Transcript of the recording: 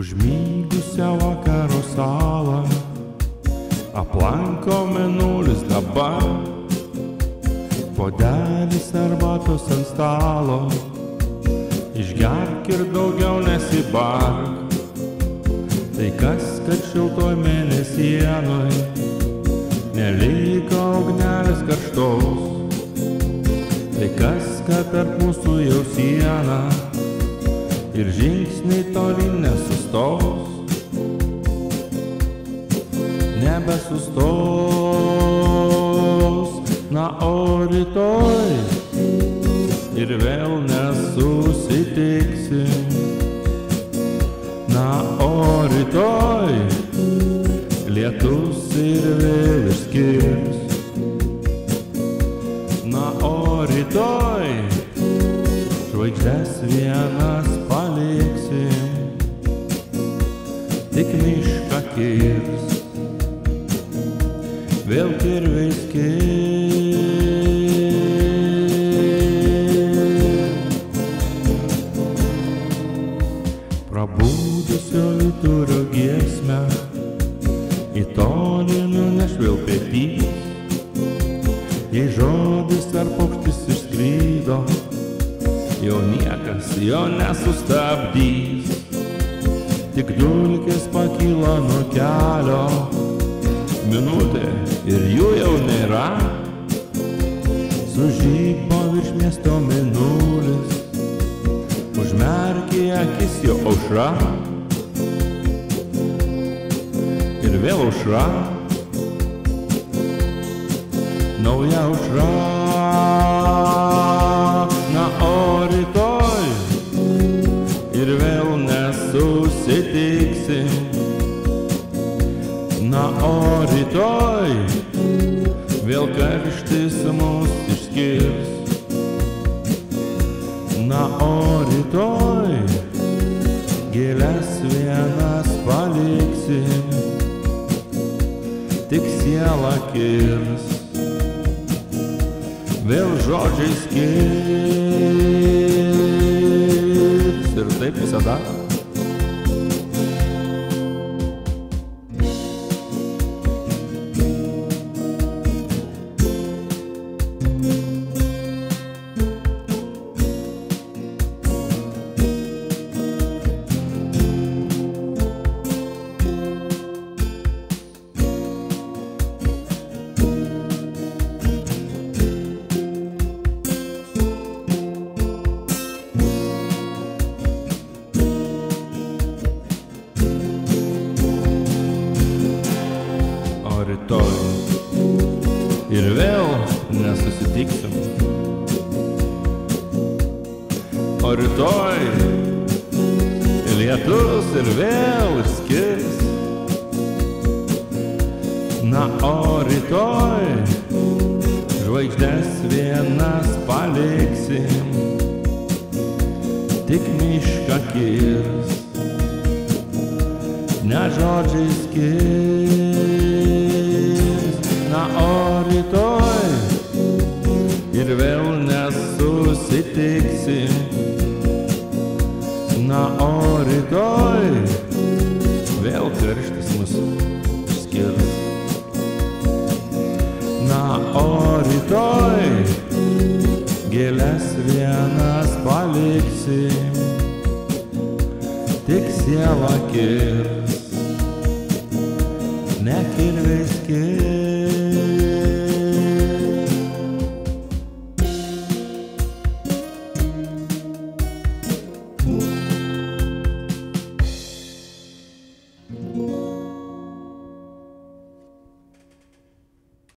Užmygusią vakaro salą aplanko mėnulis dabar, puodelis arbatos ant stalo, išgerk ir daugiau nesibark. Tai kas, kad šiltoj mėnesienoj neliko ugnelės karštos, tai kas, kad tarp mūsų jau siena ir žingsniai toli nesustos, nebesustos. Na o rytoj ir vėl nesusitiksim. Na o rytoj lietus ir vėl išskirs. Na o rytoj žvaigždes vienas paliksim, tik mišką kirs, vėl kirviais kirs. Prabudusio liuturio giesmę į tolį nuneš vėl petys, jei žodis ar paukštis išskrydo, jau niekas jo nesustabdys. Tik dulkės pakyla nuo kelio, minutė ir jų jau nėra. Sužybo virš miesto mėnulis, užmerkė akis jo aušra. Ir vėl aušra, nauja aušra. Na o rytoj ir vėl nesusitiksim. Na o rytoj vėl karštis mus išskirs. Na o rytoj gėles vienas paliksim, tik siela kirs, vėl žodžiais kirs. Ir taip visada. Rytoj ir vėl nesusitiksim. O rytoj lietus ir vėl išskirs. Na o rytoj žvaigždes vienas paliksim, tik mišką kirs, ne žodžiais kirs. Na o rytoj ir vėl nesusitiksim. Na o rytoj vėl karštis mus išskirs. Na o rytoj gėles vienas paliksim, tik siela kirs, ne kirviais kirs.